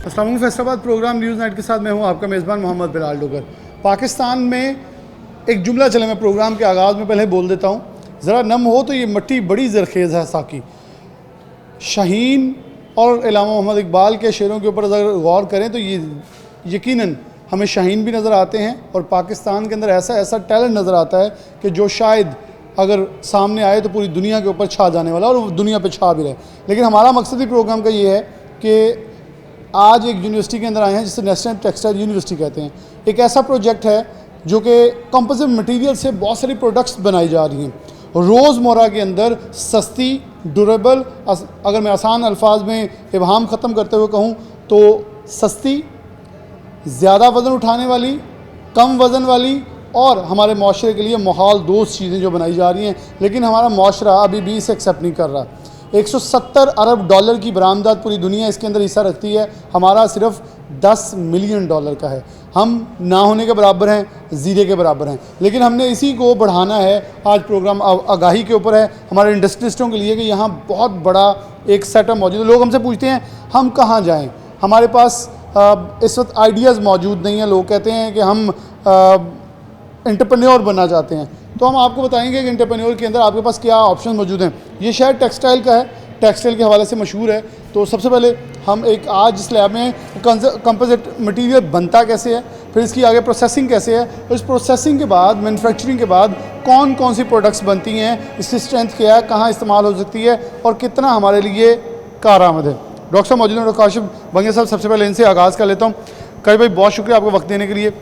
अस्सलाम वालेकुम। Faisalabad programme news night के साथ मैं हूं आपका मेज़बान मोहम्मद बिलाल डोगर। पाकिस्तान में एक जुमला चले, मैं प्रोग्राम के आगाज़ में पहले बोल देता हूं, ज़रा नम हो तो ये मट्टी बड़ी ज़रखेज़ है साकी। शाहीन और इलामा मोहम्मद इकबाल के शेरों के ऊपर अगर गौर करें तो ये यकीनन हमें शाहीन भी नज़र आते हैं और पाकिस्तान के अंदर ऐसा ऐसा टैलेंट नज़र आता है कि जो शायद अगर सामने आए तो पूरी दुनिया के ऊपर छा जाने वाला, और वो दुनिया पे छा भी रहे। लेकिन हमारा मकसद ही प्रोग्राम का ये है कि आज एक यूनिवर्सिटी के अंदर आए हैं जिसे नेशनल टेक्सटाइल यूनिवर्सिटी कहते हैं। एक ऐसा प्रोजेक्ट है जो कि कंपोजिट मटेरियल से बहुत सारी प्रोडक्ट्स बनाई जा रही हैं रोज़मर्रा के अंदर, सस्ती, ड्यूरेबल, अगर मैं आसान अल्फाज में इबहाम ख़त्म करते हुए कहूँ तो सस्ती, ज़्यादा वज़न उठाने वाली, कम वज़न वाली और हमारे माशरे के लिए माहौल दोस्त चीज़ें जो बनाई जा रही हैं। लेकिन हमारा माशरा अभी भी इसे एक्सेप्ट नहीं कर रहा। 170 अरब डॉलर की बरामदात पूरी दुनिया इसके अंदर हिस्सा रखती है, हमारा सिर्फ 10 मिलियन डॉलर का है। हम ना होने के बराबर हैं, ज़ीरे के बराबर हैं। लेकिन हमने इसी को बढ़ाना है। आज प्रोग्राम आगाही के ऊपर है हमारे इंडस्ट्रिस्टों के लिए कि यहाँ बहुत बड़ा एक सेटअप मौजूद है। लोग हमसे पूछते हैं हम कहाँ जाएँ, हमारे पास इस वक्त आइडियाज़ मौजूद नहीं हैं। लोग कहते हैं कि हम एंटरप्रेन्योर बनना चाहते हैं, तो हम आपको बताएंगे कि एंटरप्रेन्योर के अंदर आपके पास क्या ऑप्शन मौजूद हैं। ये शहर टेक्सटाइल का है, टेक्सटाइल के हवाले से मशहूर है। तो सबसे पहले हम एक आज इस लैब में कंपोजिट मटेरियल बनता कैसे है, फिर इसकी आगे प्रोसेसिंग कैसे है, और इस प्रोसेसिंग के बाद मैन्युफैक्चरिंग के बाद कौन कौन सी प्रोडक्ट्स बनती हैं, इसकी स्ट्रेंथ क्या है, कहाँ इस्तेमाल हो सकती है और कितना हमारे लिए कारआमद है। डॉक्टर साहब मौजूद हैं, डॉक्टर काशिफ बंगे साहब। सबसे पहले इनसे आगाज़ कर लेता हूँ। कई भाई बहुत शुक्रिया आपको वक्त देने के लिए।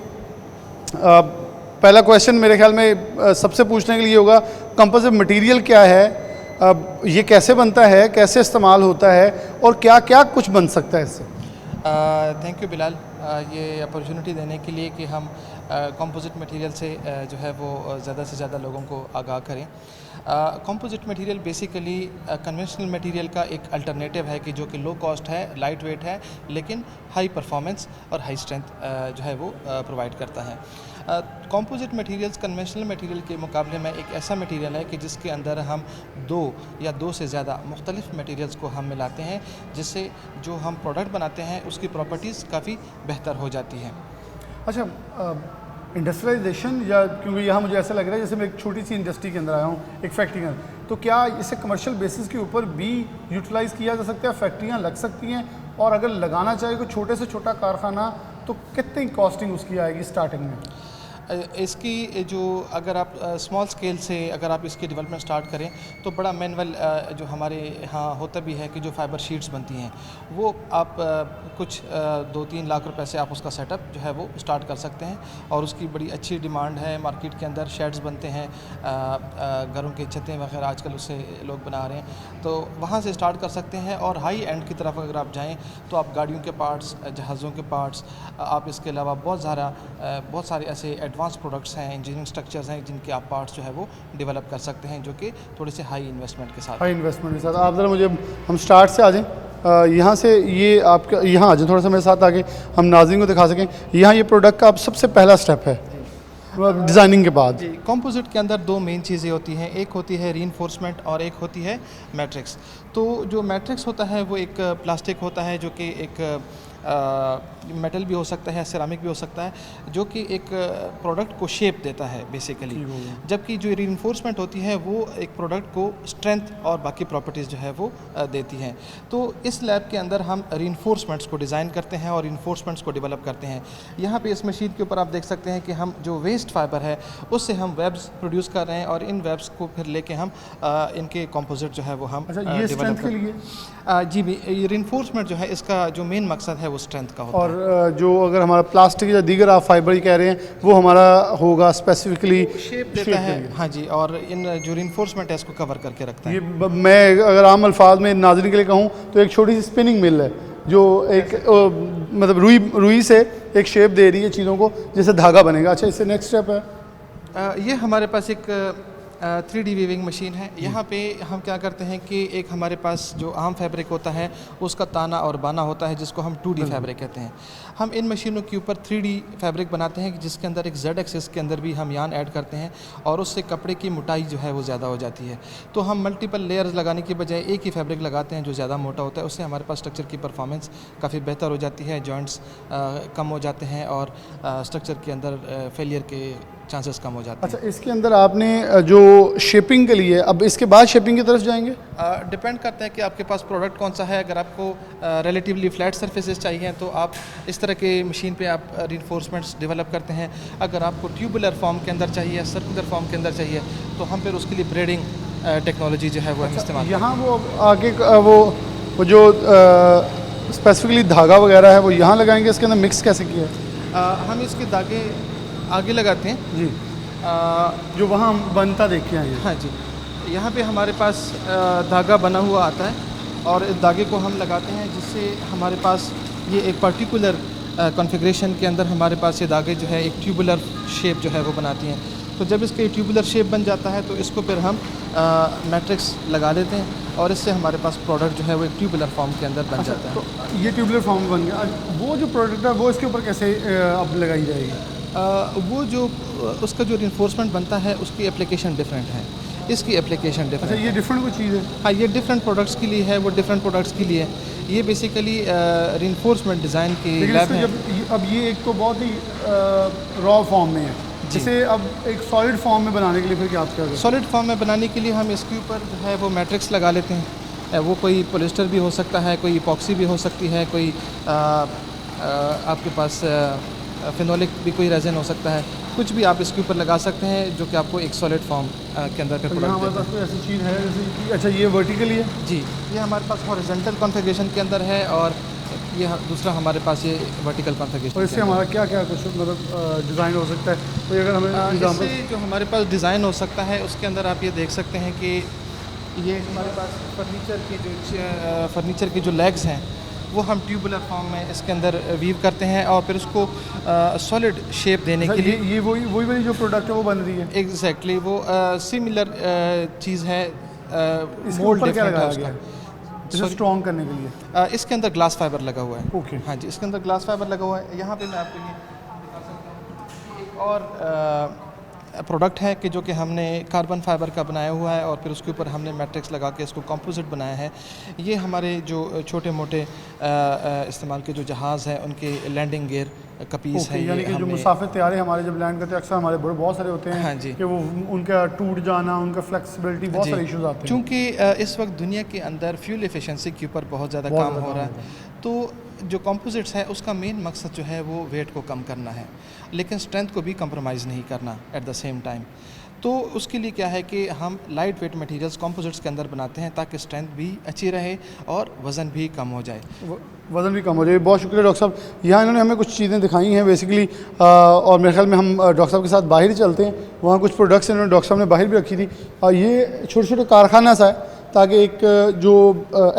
पहला क्वेश्चन मेरे ख्याल में सबसे पूछने के लिए होगा, कंपोजिट मटेरियल क्या है, ये कैसे बनता है, कैसे इस्तेमाल होता है और क्या क्या कुछ बन सकता है इससे। थैंक यू बिलाल, ये अपॉर्चुनिटी देने के लिए कि हम कंपोजिट मटेरियल से जो है वो ज़्यादा से ज़्यादा लोगों को आगाह करें। Composite material basically conventional material का एक अल्टरनेटिव है कि जो कि लो कॉस्ट है, लाइट वेट है, लेकिन हाई परफॉर्मेंस और हाई स्ट्रेंथ जो है वो प्रोवाइड करता है। कंपोजिट मटेरियल्स कन्वेंशनल मटेरियल के मुकाबले में एक ऐसा मटेरियल है कि जिसके अंदर हम दो या दो से ज़्यादा मुख्तलिफ मटेरियल्स को हम मिलाते हैं, जिससे जो हम प्रोडक्ट बनाते हैं उसकी प्रॉपर्टीज़ काफ़ी बेहतर हो जाती हैं। अच्छा, इंडस्ट्रियलाइजेशन, या क्योंकि यहाँ मुझे ऐसा लग रहा है जैसे मैं एक छोटी सी इंडस्ट्री के अंदर आया हूँ, एक फैक्ट्री के अंदर, तो क्या इसे कमर्शियल बेसिस के ऊपर भी यूटिलाइज़ किया जा सकता है, फैक्ट्रियाँ लग सकती हैं, और अगर लगाना चाहे कोई छोटे से छोटा कारखाना तो कितनी कॉस्टिंग उसकी आएगी स्टार्टिंग में? इसकी जो अगर आप स्मॉल स्केल से अगर आप इसकी डेवलपमेंट स्टार्ट करें तो बड़ा मैनुअल जो हमारे यहाँ होता भी है कि जो फाइबर शीट्स बनती हैं वो आप कुछ 2-3 लाख रुपए से आप उसका सेटअप जो है वो स्टार्ट कर सकते हैं, और उसकी बड़ी अच्छी डिमांड है मार्केट के अंदर। शेड्स बनते हैं, घरों की छतें वगैरह आजकल उससे लोग बना रहे हैं, तो वहाँ से स्टार्ट कर सकते हैं। और हाई एंड की तरफ अगर आप जाएँ तो आप गाड़ियों के पार्ट्स, जहाज़ों के पार्ट्स, आप इसके अलावा बहुत सारे ऐसे एडवांस प्रोडक्ट्स हैं, इंजीनियरिंग स्ट्रक्चर्स हैं जिनके आप पार्ट्स जो है वो डेवलप कर सकते हैं, जो कि थोड़े से हाई इन्वेस्टमेंट के साथ। हाई इन्वेस्टमेंट के साथ। आप ज़रा मुझे, हम स्टार्ट से आ जाएँ, यहाँ से ये आपका यहाँ आ जाए थोड़ा सा मेरे साथ आके, हम नाज़रीन को दिखा सकें। यहाँ ये प्रोडक्ट का अब सबसे पहला स्टेप है डिज़ाइनिंग के बाद। कंपोजिट के अंदर दो मेन चीज़ें होती हैं, एक होती है रीइंफोर्समेंट और एक होती है मैट्रिक्स। तो जो मैट्रिक्स होता है वो एक प्लास्टिक होता है जो कि एक मेटल भी हो सकता है, सिरामिक भी हो सकता है, जो कि एक प्रोडक्ट को शेप देता है बेसिकली, जबकि जो रीइंफोर्समेंट होती है वो एक प्रोडक्ट को स्ट्रेंथ और बाकी प्रॉपर्टीज़ जो है वो देती हैं। तो इस लैब के अंदर हम रीइंफोर्समेंट्स को डिज़ाइन करते हैं और रीइंफोर्समेंट्स को डेवलप करते हैं। यहाँ पे इस मशीन के ऊपर आप देख सकते हैं कि हम जो वेस्ट फाइबर है उससे हम वेब्स प्रोड्यूस कर रहे हैं, और इन वेब्स को फिर लेके हम इनके कंपोजिट जो है वो हम डेवलप के लिए जी भी रीइंफोर्समेंट जो है इसका जो मेन मकसद है वो स्ट्रेंथ का होता है। और जो अगर हमारा प्लास्टिक या दीगर आप फाइबर ही कह रहे हैं वो हमारा होगा स्पेसिफिकली शेप देता है। हाँ जी, और इन जो रीइंफोर्समेंट है इसको कवर करके रखता है। ये मैं अगर आम अल्फाज में नाज़रीन के लिए कहूँ तो एक छोटी सी स्पिनिंग मिल है जो एक मतलब रुई से एक शेप दे रही है चीज़ों को, जिससे धागा बनेगा। अच्छा, इससे नेक्स्ट स्टेप है ये हमारे पास एक 3D वीविंग मशीन है। यहाँ पे हम क्या करते हैं कि एक हमारे पास जो आम फैब्रिक होता है उसका ताना और बाना होता है, जिसको हम 2D फैब्रिक कहते हैं। हम इन मशीनों के ऊपर 3D फैब्रिक बनाते हैं जिसके अंदर एक Z एक्सिस के अंदर भी हम यान ऐड करते हैं और उससे कपड़े की मोटाई जो है वो ज़्यादा हो जाती है। तो हम मल्टीपल लेयर्स लगाने की बजाय एक ही फैब्रिक लगाते हैं जो ज़्यादा मोटा होता है। उससे हमारे पास स्ट्रक्चर की परफॉर्मेंस काफ़ी बेहतर हो जाती है, जॉइंट्स कम हो जाते हैं और स्ट्रक्चर के अंदर फेलियर के चांसेस कम हो जाते हैं। अच्छा, इसके अंदर आपने जो शेपिंग के लिए, अब इसके बाद शेपिंग की तरफ जाएंगे? डिपेंड करता है कि आपके पास प्रोडक्ट कौन सा है। अगर आपको रिलेटिवली फ्लैट सरफेसेस चाहिए तो आप इस तरह के मशीन पे आप रिइंफोर्समेंट्स डेवलप करते हैं। अगर आपको ट्यूबुलर फॉर्म के अंदर चाहिए, सर्कुलर फॉर्म के अंदर चाहिए, तो हम फिर उसके लिए ब्रेडिंग टेक्नोलॉजी जो है वो हम इस्तेमाल करते हैं। यहाँ वो आगे वो जो स्पेसिफिकली धागा वगैरह है वो यहाँ लगाएंगे, इसके अंदर मिक्स कैसे किया है? हम इसके धागे आगे लगाते हैं जी, जो वहाँ हम बनता देखे हैं। हाँ जी, यहाँ पे हमारे पास धागा बना हुआ आता है और इस धागे को हम लगाते हैं, जिससे हमारे पास ये एक पर्टिकुलर कॉन्फ़िगरेशन के अंदर हमारे पास ये धागे जो है एक ट्यूबुलर शेप जो है वो बनाती हैं। तो जब इसके ट्यूबुलर शेप बन जाता है तो इसको फिर हम मैट्रिक्स लगा देते हैं और इससे हमारे पास प्रोडक्ट जो है वो एक ट्यूबुलर फॉर्म के अंदर बन जाता है। तो ये ट्यूबुलर फॉर्म बन गया। वो जो प्रोडक्ट है वो इसके ऊपर कैसे अब लगाई जाएगी? वो जो उसका जो रिइंफोर्समेंट बनता है उसकी एप्लीकेशन डिफरेंट है, इसकी एप्लीकेशन डिफरेंट। अच्छा, ये डिफरेंट कोई चीज़ है? हाँ, ये डिफरेंट प्रोडक्ट्स के लिए है, वो डिफरेंट प्रोडक्ट्स के लिए है। ये बेसिकली रिइंफोर्समेंट डिज़ाइन की लैब है। अब ये एक तो बहुत ही रॉ फॉर्म में है, जिसे अब एक सॉलिड फॉर्म में बनाने के लिए फिर क्या आप क्या करें? सॉलिड फॉर्म में बनाने के लिए हम इसके ऊपर जो है वो मैट्रिक्स लगा लेते हैं। वो कोई पॉलिस्टर भी हो सकता है, कोई इपॉक्सी भी हो सकती है, कोई आपके पास फिनोलिक भी कोई रेजिन हो सकता है। कुछ भी आप इसके ऊपर लगा सकते हैं जो कि आपको एक सॉलिड फॉर्म के अंदर पे प्रोडक्ट हमारे पास कोई ऐसी चीज़ है जैसे कि, अच्छा ये वर्टिकली है? जी, ये हमारे पास हॉरिजॉन्टल कॉन्फ़िगरेशन के अंदर है और ये दूसरा हमारे पास ये वर्टिकल कॉन्फ़िगरेशन। और इससे हमारा क्या क्या कुछ मतलब डिज़ाइन हो सकता है? तो अगर हमें एग्जाम्पल, इससे जो हमारे पास डिज़ाइन हो सकता है उसके अंदर आप ये देख सकते हैं कि ये हमारे पास फर्नीचर की जो लेग्स हैं वो हम ट्यूबुलर फॉर्म में इसके अंदर वीव करते हैं और फिर उसको सॉलिड शेप देने के लिए ये वही वाली जो प्रोडक्ट है वो बन रही है? एग्जैक्टली वो सिमिलर चीज़ है। इसके मोल्ड ऊपर क्या डिफरेंट है लगाया उसका। गया है इसे स्ट्रॉन्ग करने के लिए? इसके अंदर ग्लास फाइबर लगा हुआ है। ओके। हाँ जी, इसके अंदर ग्लास फाइबर लगा हुआ है। यहाँ पे मैं आपके लिए दिखा सकता हूँ एक और प्रोडक्ट है कि जो कि हमने कार्बन फाइबर का बनाया हुआ है और फिर उसके ऊपर हमने मैट्रिक्स लगा के इसको कंपोजिट बनाया है। ये हमारे जो छोटे मोटे इस्तेमाल के जो जहाज़ हैं उनके लैंडिंग गियर का पीस है। यानी कि जो मुसाफिर तैयारे हमारे जब लैंड करते हैं अक्सर हमारे बहुत सारे होते हैं। हाँ जी, कि वो उनका टूट जाना, उनका फ्लेक्सिबिलिटी, बहुत सारे इश्यूज आते हैं। क्योंकि इस वक्त दुनिया के अंदर फ्यूल एफिशिएंसी के ऊपर बहुत ज़्यादा काम हो रहा है, तो जो कंपोजिट्स है उसका मेन मकसद जो है वो वेट को कम करना है, लेकिन स्ट्रेंथ को भी कंप्रोमाइज़ नहीं करना एट द सेम टाइम। तो उसके लिए क्या है कि हम लाइट वेट मटेरियल्स कंपोजिट्स के अंदर बनाते हैं ताकि स्ट्रेंथ भी अच्छी रहे और वज़न भी कम हो जाए। वज़न भी कम हो जाए। बहुत शुक्रिया डॉक्टर साहब। यहाँ इन्होंने हमें कुछ चीज़ें दिखाई हैं बेसिकली, और मेरे ख्याल में हम डॉक्टर साहब के साथ बाहर ही चलते हैं। वहाँ कुछ प्रोडक्ट्स इन्होंने डॉक्टर साहब ने बाहर भी रखी थी और ये छोटे छोटे कारखाना सा है ताकि एक जो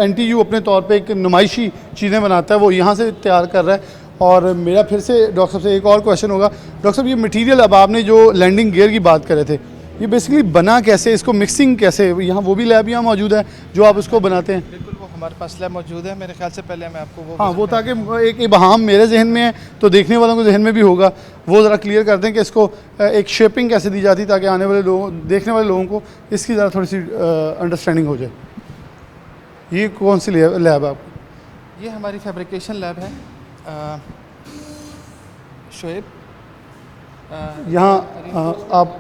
NTU अपने तौर पे एक नुमाइशी चीज़ें बनाता है वो यहाँ से तैयार कर रहा है। और मेरा फिर से डॉक्टर साहब से एक और क्वेश्चन होगा। डॉक्टर साहब, ये मटेरियल अब आपने जो लैंडिंग गियर की बात कर रहे थे, ये बेसिकली बना कैसे, इसको मिक्सिंग कैसे, यहाँ वो भी लैब यहाँ मौजूद है जो आप इसको बनाते हैं? बिल्कुल, वो हमारे पास लैब मौजूद है। मेरे ख्याल से पहले मैं आपको वो हाँ, वो ताकि एक इबहाम मेरे जहन में है तो देखने वालों के जहन में भी होगा, वो ज़रा क्लियर कर दें कि इसको एक शेपिंग कैसे दी जाती ताकि आने वाले लोगों, देखने वाले लोगों को इसकी ज़रा थोड़ी सी अंडरस्टैंडिंग हो जाए। ये कौन सी लैब है आपकी? ये हमारी फैब्रिकेशन लैब है शोएब। यहाँ आप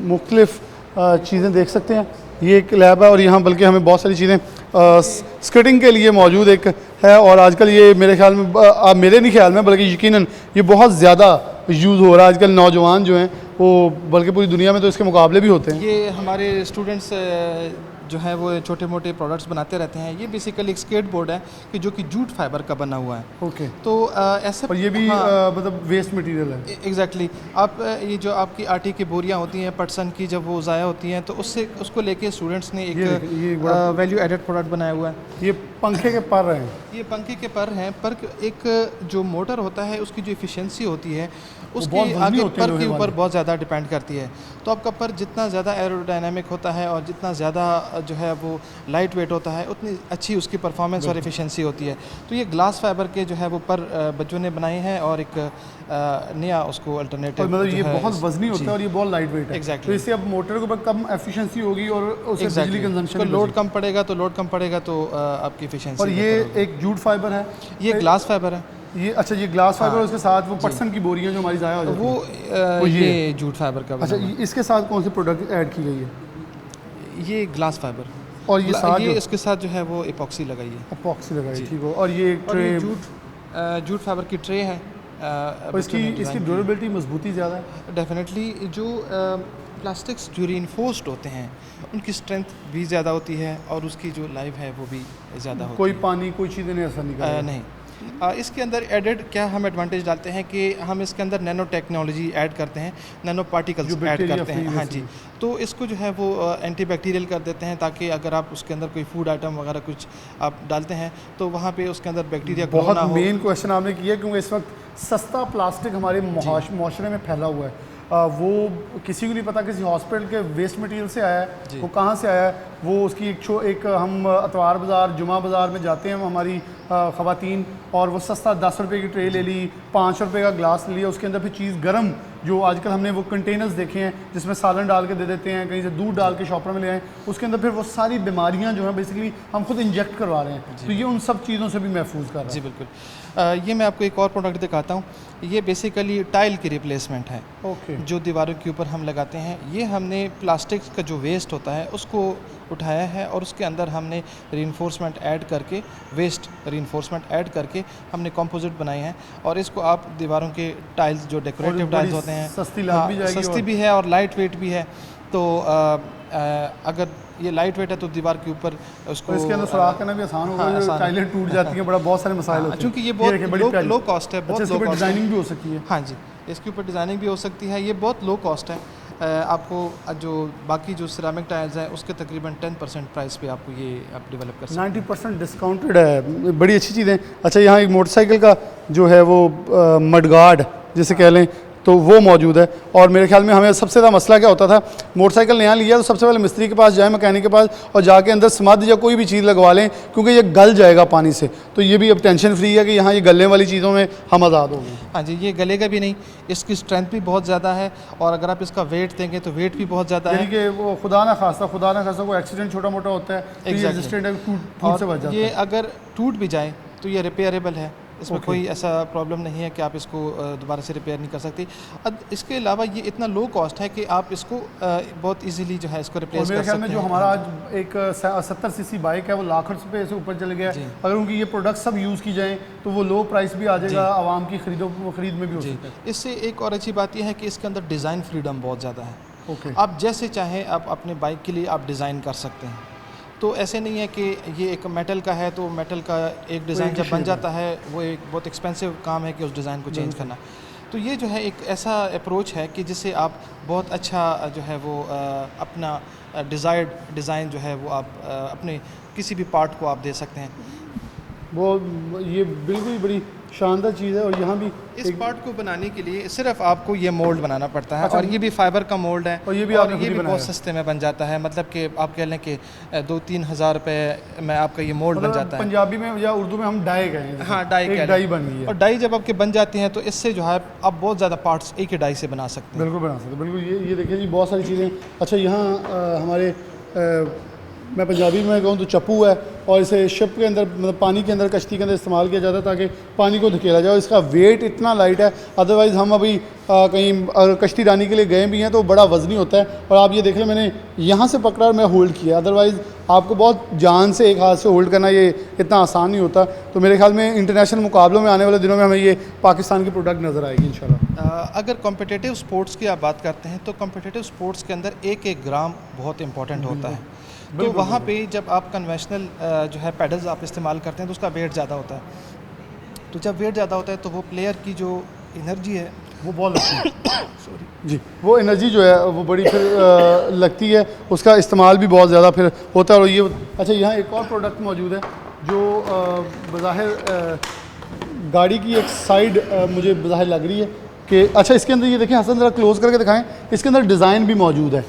मुख्तलिफ़ चीज़ें देख सकते हैं। ये एक लैब है और यहाँ बल्कि हमें बहुत सारी चीज़ें स्केटिंग के लिए मौजूद एक है। और आजकल ये मेरे ख्याल में, मेरे नहीं ख्याल में बल्कि यकीनन ये बहुत ज़्यादा यूज़ हो रहा है आजकल। नौजवान जो हैं वो, बल्कि पूरी दुनिया में तो इसके मुकाबले भी होते हैं। ये हमारे स्टूडेंट्स जो है वो छोटे मोटे प्रोडक्ट्स बनाते रहते हैं। ये बेसिकली एक स्केट बोर्ड है कि जो कि जूट फाइबर का बना हुआ है। ओके। तो ऐसे और ये भी हाँ, मतलब वेस्ट मटेरियल है। एग्जैक्टली आप ये जो आपकी आटे की बोरियां होती हैं पटसन की, जब वो ज़ाया होती हैं तो उससे उसको लेके स्टूडेंट्स ने एक वैल्यू एडेड प्रोडक्ट बनाया हुआ है। ये पंखे के पर हैं। ये पंखे के पर हैं, पर एक जो मोटर होता है उसकी जो एफिशिएंसी होती है उसके आगे पर के ऊपर बहुत ज़्यादा डिपेंड करती है। तो आपका पर जितना ज़्यादा एरोडायनामिक होता है और जितना ज़्यादा जो है वो लाइट वेट होता है उतनी अच्छी उसकी परफॉर्मेंस और एफिशिएंसी होती है। तो ये ग्लास फाइबर के जो है वो पर बच्चों ने बनाए हैं और एक नया उसको अल्टरनेटिव, मतलब ये बहुत वजनी होता है और ये बहुत लाइट वेट है। Exactly. तो इससे अब मोटर के ऊपर कम एफिशिएंसी होगी और उससे बिजली कंजम्पशन लोड कम पड़ेगा तो आपकी एफिशिएंसी। और ये एक जूट फाइबर है, ये ग्लास फाइबर है। ये अच्छा ये ग्लास फाइबर, उसके साथ वो पटसन की बोरियां जो हमारी ज़ाया हो जाती हैं वो ये जूट फाइबर का अच्छा, इसके साथ कौन सी प्रोडक्ट ऐड की गई है? ये ग्लास फाइबर और ये साथ ये इसके साथ जो है वो एपॉक्सी लगाई है। एपॉक्सी लगाई, ठीक हो। और ये ट्रे जूट फाइबर की ट्रे है। और इसकी ड्यूरेबिलिटी मजबूती ज़्यादा है। डेफिनेटली जो प्लास्टिक्स जो रीइंफोर्स्ड होते हैं उनकी स्ट्रेंथ भी ज़्यादा होती है और उसकी जो लाइफ है वो भी ज़्यादा होती है। कोई पानी कोई चीज़ें नहीं असर नहीं करती। नहीं। इसके अंदर एडेड क्या हम एडवांटेज डालते हैं कि हम इसके अंदर नैनो टेक्नोलॉजी ऐड करते हैं, नैनो पार्टिकल्स ऐड करते हैं। हाँ जी, तो इसको जो है वो एंटी बैक्टीरियल कर देते हैं ताकि अगर आप उसके अंदर कोई फूड आइटम वगैरह कुछ आप डालते हैं तो वहाँ पे उसके अंदर बैक्टीरिया ग्रो ना हो। बहुत मेन क्वेश्चन आपने किया क्योंकि इस वक्त सस्ता प्लास्टिक हमारे माशरे में फैला हुआ है। वो किसी को नहीं पता किसी हॉस्पिटल के वेस्ट मटेरियल से आया है, वो कहाँ से आया है। वो उसकी एक हम अतवार बाज़ार जुमा बाज़ार में जाते हैं हमारी ख़वातीन, और वो सस्ता 10 रुपये की ट्रे ले ली, 5 रुपये का ग्लास ले लिया, उसके अंदर फिर चीज़ गर्म जो आजकल हमने वो कंटेनर्स देखे हैं जिसमें सालन डाल के दे देते हैं, कहीं से दूध डाल के शॉपर में ले आए, उसके अंदर फिर वो सारी बीमारियां जो हैं बेसिकली हम खुद इंजेक्ट करवा रहे हैं। तो ये उन सब चीज़ों से भी महफूज कर रहा है। जी बिल्कुल। ये मैं आपको एक और प्रोडक्ट दिखाता हूँ। ये बेसिकली टाइल की रिप्लेसमेंट है। ओके। जो दीवारों के ऊपर हम लगाते हैं, ये हमने प्लास्टिक का जो वेस्ट होता है उसको उठाया है और उसके अंदर हमने रीइंफोर्समेंट ऐड करके रीइंफोर्समेंट ऐड करके हमने कंपोजिट बनाए हैं और इसको आप दीवारों के टाइल्स जो डेकोरेटिव टाइल्स होते हैं सस्ती भी है और लाइट वेट भी है। तो अगर ये लाइट वेट है तो दीवार के ऊपर उसको इसके अंदर सुराख करना भी आसान होगा। टाइलें टूट जाती हैं, बहुत सारे मसाइल होते हैं क्योंकि ये बहुत लो कॉस्ट है। बहुत लो कॉस्ट, डिजाइनिंग भी हो सकती है। हाँ जी, इसके ऊपर डिज़ाइनिंग भी हो सकती है। ये बहुत लो कॉस्ट है। आपको जो बाकी जो सिरामिक टाइल्स हैं उसके तकरीबन 10% प्राइस पे आपको ये आप डेवलप कर सकते हैं। 90% डिस्काउंटेड है, बड़ी अच्छी चीज़ है। अच्छा, यहाँ एक मोटरसाइकिल का जो है वो मडगार्ड जिसे कह लें तो वो मौजूद है। और मेरे ख्याल में हमें सबसे ज़्यादा मसला क्या होता था, मोटरसाइकिल नया लिया तो सबसे पहले मिस्त्री के पास जाए, मैकेनिक के पास, और जाके अंदर स्मद या कोई भी चीज़ लगवा लें क्योंकि ये गल जाएगा पानी से। तो ये भी अब टेंशन फ्री है कि यहाँ ये गलने वाली चीज़ों में हम आज़ाद हो गए। हाँ जी, ये गलेगा भी नहीं, इसकी स्ट्रेंथ भी बहुत ज़्यादा है और अगर आप इसका वेट देंगे तो वेट भी बहुत ज़्यादा है। कि वो खुदा ना खास्ता कोई एक्सीडेंट छोटा मोटा होता है तो ये रेजिस्टेंट है, टूट से बच जाता है। ये अगर टूट भी जाए तो ये रिपेयरेबल है, इसमें कोई ऐसा प्रॉब्लम नहीं है कि आप इसको दोबारा से रिपेयर नहीं कर सकते। अब इसके अलावा ये इतना लो कॉस्ट है कि आप इसको बहुत इजीली जो है इसको रिप्लेस कर सकते हैं। मेरे ख्याल में जो हमारा आज एक 70 सीसी बाइक है वो लाख रुपये से ऊपर चले गया है। अगर उनकी ये प्रोडक्ट सब यूज़ की जाएँ तो वो लो प्राइस भी आ जाएगा, आवाम की खरीद में भी हो सकता है। इससे एक और अच्छी बात यह है कि इसके अंदर डिज़ाइन फ्रीडम बहुत ज़्यादा है। आप जैसे चाहें आप अपने बाइक के लिए आप डिज़ाइन कर सकते हैं। तो ऐसे नहीं है कि ये एक मेटल का है तो मेटल का एक डिज़ाइन जब बन जाता है वो एक बहुत एक्सपेंसिव काम है कि उस डिज़ाइन को चेंज करना। तो ये जो है एक ऐसा अप्रोच है कि जिससे आप बहुत अच्छा जो है वो अपना डिज़ायर्ड डिज़ाइन जो है वो आप अपने किसी भी पार्ट को आप दे सकते हैं। वो ये बिल्कुल बड़ी शानदार चीज़ है। और यहाँ भी इस पार्ट को बनाने के लिए सिर्फ आपको ये मोल्ड बनाना पड़ता है। अच्छा, और ये भी फाइबर का मोल्ड है और ये भी बहुत सस्ते में बन जाता है। मतलब कि आप कह लें कि 2-3 हज़ार रुपये में आपका ये मोल्ड बन जाता है। पंजाबी में या उर्दू में हम डाई कहें। हाँ, डाई बन गई है। और डाई जब आपके बन जाती हैं तो इससे जो है आप बहुत ज़्यादा पार्ट्स एक ही डाई से बना सकते हैं। बिल्कुल बना सकते हैं, बिल्कुल। ये देखिए जी बहुत सारी चीज़ें। अच्छा, यहाँ हमारे मैं पंजाबी में कहूँ तो चप्पू है और इसे शिप के अंदर मतलब पानी के अंदर कश्ती के अंदर इस्तेमाल किया जाता है ताकि पानी को धकेला जाए। इसका वेट इतना लाइट है, अदरवाइज़ हम अभी कहीं अगर कश्ती रानी के लिए गए भी हैं तो बड़ा वज़नी होता है। और आप ये देख लें, मैंने यहाँ से पकड़ा और मैं होल्ड किया, अदरवाइज़ आपको बहुत जान से एक हाथ से होल्ड करना ये इतना आसान नहीं होता। तो मेरे ख्याल में इंटरनेशनल मुकाबलों में आने वाले दिनों में हमें ये पाकिस्तान की प्रोडक्ट नज़र आएगी इंशाल्लाह। अगर कॉम्पिटिटिव स्पोर्ट्स की आप बात करते हैं तो कॉम्पिटिटिव स्पोर्ट्स के अंदर एक ग्राम बहुत इंपॉर्टेंट होता है। तो वहाँ पे जब आप कन्वेंशनल जो है पैडल्स आप इस्तेमाल करते हैं तो उसका वेट ज़्यादा होता है। तो जब वेट ज़्यादा होता है तो वो प्लेयर की जो एनर्जी है वो बहुत लगती है सॉरी जी, वो एनर्जी जो है वो बड़ी फिर लगती है, उसका इस्तेमाल भी बहुत ज़्यादा फिर होता है। और ये अच्छा, यहाँ एक और प्रोडक्ट मौजूद है जो बज़ाहिर गाड़ी की एक साइड मुझे बज़ाहिर लग रही है कि अच्छा, इसके अंदर ये देखें हसन, ज़रा क्लोज करके दिखाएं, इसके अंदर डिज़ाइन भी मौजूद है।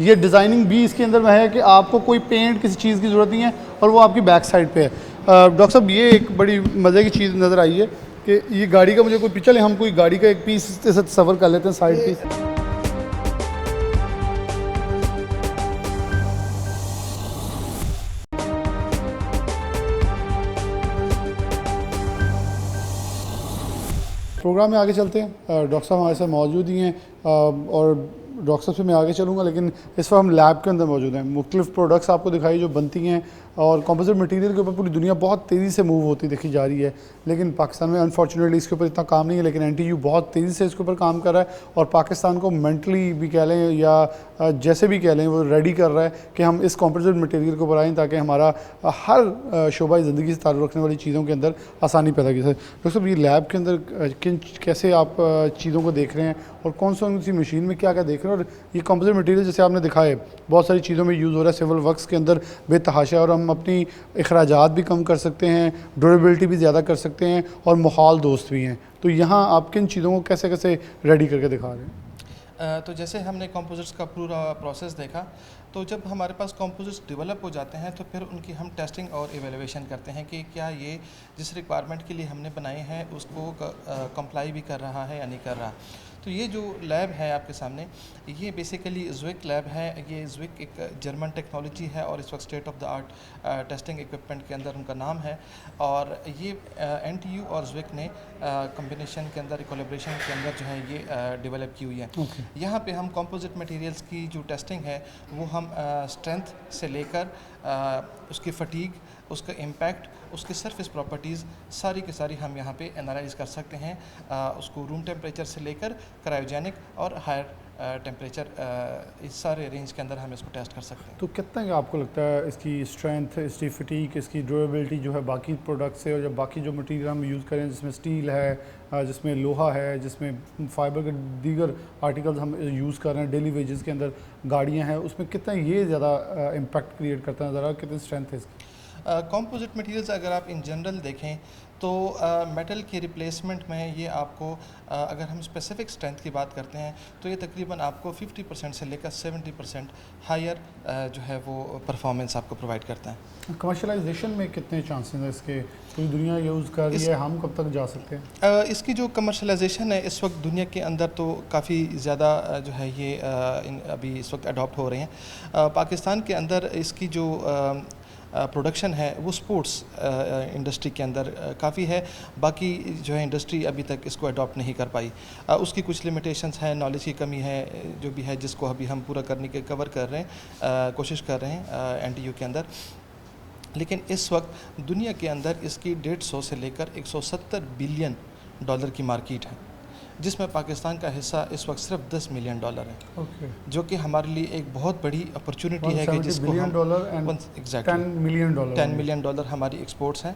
ये डिज़ाइनिंग भी इसके अंदर में है कि आपको कोई पेंट किसी चीज़ की ज़रूरत नहीं है और वो आपकी बैक साइड पे है। डॉक्टर साहब, ये एक बड़ी मज़े की चीज़ नज़र आई है कि ये गाड़ी का मुझे कोई पिक्चर, हम कोई गाड़ी का एक पीस जैसे तस्वर कर लेते हैं, साइड पीस। प्रोग्राम में आगे चलते हैं। डॉक्टर साहब हमारे साथ मौजूद ही हैं और डॉक्टर साहब से मैं आगे चलूँगा, लेकिन इस वक्त हम लैब के अंदर मौजूद हैं। मुख्तलिफ प्रोडक्ट्स आपको दिखाई जो बनती हैं और कंपोजिट मटेरियल के ऊपर पूरी दुनिया बहुत तेज़ी से मूव होती देखी जा रही है, लेकिन पाकिस्तान में अनफॉर्चुनेटली इसके ऊपर इतना काम नहीं है। लेकिन NTU बहुत तेज़ी से इसके ऊपर काम कर रहा है और पाकिस्तान को मेंटली भी कह लें या जैसे भी कह लें वो रेडी कर रहा है कि हम इस कंपोजिट मटेरियल के ऊपर आएँ ताकि हमारा हर शोबा ज़िंदगी से ताल्लुक़ रखने वाली चीज़ों के अंदर आसानी पैदा की जाए। डॉक्टर साहब, ये लैब के अंदर कैसे आप चीज़ों को देख रहे हैं और कौन सी मशीन में क्या क्या देख रहे हैं? और ये कंपोजिट मटेरियल जैसे आपने दिखाए बहुत सारी चीज़ों में यूज़ हो रहा है, सिविल वर्क्स के अंदर बेतहाशा, और हम अपनी अखराजात भी कम कर सकते हैं, ड्यूरेबिलिटी भी ज़्यादा कर सकते हैं और माहौल दोस्त भी हैं। तो यहाँ आप किन चीज़ों को कैसे कैसे रेडी करके दिखा रहे हैं? तो जैसे हमने कंपोजिट्स का पूरा प्रोसेस देखा, तो जब हमारे पास कंपोजिट्स डेवलप हो जाते हैं तो फिर उनकी हम टेस्टिंग और एवेल्युएशन करते हैं कि क्या ये जिस रिक्वायरमेंट के लिए हमने बनाए हैं उसको कंप्लाई भी कर रहा है या नहीं कर रहा। तो ये जो लैब है आपके सामने, ये बेसिकली ज़्विक लैब है। ये ज़्विक एक जर्मन टेक्नोलॉजी है और इस वक्त state of the art testing equipment के अंदर उनका नाम है। और ये NTU और ज़्विक ने कॉम्बिनेशन के अंदर, कोलैबोरेशन के अंदर जो है ये डेवलप की हुई है। यहाँ पे हम कंपोजिट मटेरियल्स की जो टेस्टिंग है वो हम स्ट्रेंथ से लेकर उसकी फटीग, उसका इम्पैक्ट, उसकी सरफेस प्रॉपर्टीज़ सारी की सारी हम यहाँ पे एनालाइज कर सकते हैं। उसको रूम टेम्परेचर से लेकर क्रायोजेनिक और हायर टेम्परेचर, इस सारे रेंज के अंदर हम इसको टेस्ट कर सकते हैं। तो कितना आपको लगता है इसकी स्ट्रेंथ, इसकी फटीक, इसकी ड्यूरेबिलिटी जो है बाकी प्रोडक्ट से, और जब बाकी जो मटेरियल हम यूज़ करें जिसमें स्टील है, जिसमें लोहा है, जिसमें फाइबर के दीगर आर्टिकल्स हम यूज़ कर रहे हैं डेली वेजेस के अंदर, गाड़ियाँ हैं, उसमें कितना ये ज़्यादा इम्पैक्ट क्रिएट करता है? ज़रा कितनी स्ट्रेंथ है इसकी? कंपोजिट मटेरियल्स अगर आप इन जनरल देखें तो मेटल की रिप्लेसमेंट में ये आपको अगर हम स्पेसिफिक स्ट्रेंथ की बात करते हैं तो ये तकरीबन आपको 50% से लेकर 70% हायर जो है वो परफॉर्मेंस आपको प्रोवाइड करता है। कमर्शलाइजेशन में कितने चांसेस हैं इसके? पूरी दुनिया यूज़ कर रही है, हम कब तक जा सकते हैं? इसकी जो कमर्शलाइजेशन है इस वक्त दुनिया के अंदर तो काफ़ी ज़्यादा जो है ये अभी इस वक्त अडॉप्ट हो रहे हैं। पाकिस्तान के अंदर इसकी जो प्रोडक्शन है वो स्पोर्ट्स इंडस्ट्री के अंदर काफ़ी है, बाकी जो है इंडस्ट्री अभी तक इसको अडॉप्ट नहीं कर पाई। उसकी कुछ लिमिटेशंस है, नॉलेज की कमी है जो भी है, जिसको अभी हम पूरा करने के कवर कर रहे हैं, कोशिश कर रहे हैं NTU के अंदर। लेकिन इस वक्त दुनिया के अंदर इसकी 150 से लेकर 170 बिलियन डॉलर की मार्केट है, जिसमें पाकिस्तान का हिस्सा इस वक्त सिर्फ $10 मिलियन है, जो कि हमारे लिए एक बहुत बड़ी अपॉर्चुनिटी है कि जिसको हम $10 मिलियन हमारी एक्सपोर्ट्स हैं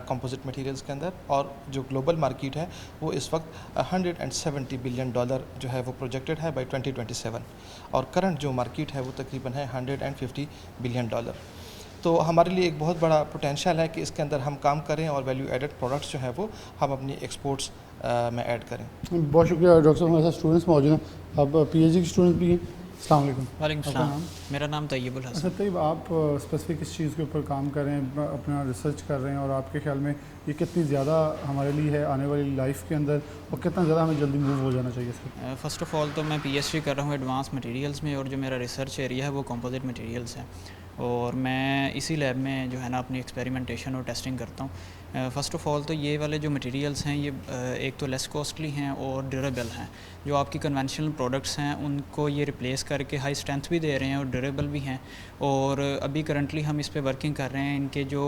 कंपोजिट मटेरियल्स के अंदर, और जो ग्लोबल मार्केट है वो इस वक्त $170 बिलियन जो है वो प्रोजेक्टेड है बाय 2027, और करंट जो मार्केट है वो तकरीबन है $150 बिलियन। तो हमारे लिए एक बहुत बड़ा पोटेंशियल है कि इसके अंदर हम काम करें और वैल्यू एडेड प्रोडक्ट्स जो है वो हम अपनी एक्सपोर्ट्स में ऐड करें। बहुत शुक्रिया डॉक्टर साहब, हमारे साथ स्टूडेंट्स मौजूद हैं, अब PhD के स्टूडेंट भी हैं। अस्सलाम वालेकुम। वालेकुम सलाम, मेरा नाम तैयबुल हसन। अच्छा तैयब, आप स्पेसिफिक इस चीज़ के ऊपर काम कर रहे हैं, अपना रिसर्च कर रहे हैं, और आपके ख्याल में ये कितनी ज़्यादा हमारे लिए है आने वाली लाइफ के अंदर, और कितना ज़्यादा हमें जल्दी मूव हो जाना चाहिए इसके? फ़र्स्ट ऑफ़ ऑल तो मैं PhD कर रहा हूँ एडवांस मटेरियल्स में, और जो मेरा रिसर्च एरिया है वो कंपोजिट मटेरियल्स है, और मैं इसी लैब में जो है ना अपनी एक्सपेरिमेंटेशन और टेस्टिंग करता हूँ। फ़र्स्ट ऑफ़ ऑल तो ये वाले जो मटेरियल्स हैं ये एक तो लेस कॉस्टली हैं और ड्यूरेबल हैं। जो आपकी कन्वेंशनल प्रोडक्ट्स हैं उनको ये रिप्लेस करके हाई स्ट्रेंथ भी दे रहे हैं और ड्यूरेबल भी हैं, और अभी करंटली हम इस पे वर्किंग कर रहे हैं। इनके जो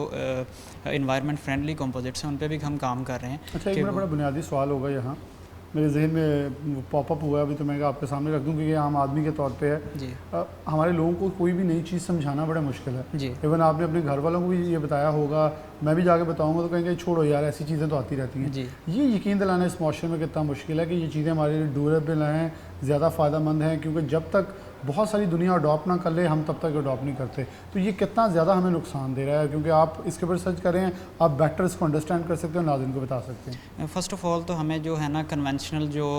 एनवायरनमेंट फ्रेंडली कंपोजिट्स हैं उन पे भी हम काम कर रहे हैं। अच्छा, एक बड़ा बुनियादी सवाल होगा यहाँ मेरे जहन में पॉपअप हुआ है अभी, तो मैं कहा आपके सामने रख दूं क्योंकि आम आदमी के तौर पे है। जी हमारे लोगों को कोई भी नई चीज़ समझाना बड़ा मुश्किल है। जी इवन आपने अपने घर वालों को भी ये बताया होगा, मैं भी जाके बताऊंगा तो कहेंगे छोड़ो यार, ऐसी चीज़ें तो आती रहती हैं। जी ये यकीन दिलाना इस माशरे में कितना मुश्किल है कि ये चीज़ें हमारे लिए ड्यूरेबल हैं, ज़्यादा फ़ायदेमंद हैं, क्योंकि जब तक बहुत सारी दुनिया अडॉप्ट ना कर ले हम तब तक अडॉप्ट नहीं करते। तो ये कितना ज़्यादा हमें नुकसान दे रहा है, क्योंकि आप इसके ऊपर सर्च करें, आप बेटर इसको अंडरस्टैंड कर सकते हो, नाज़रीन को बता सकते हैं। फ़र्स्ट ऑफ़ ऑल तो हमें जो है ना कन्वेंशनल जो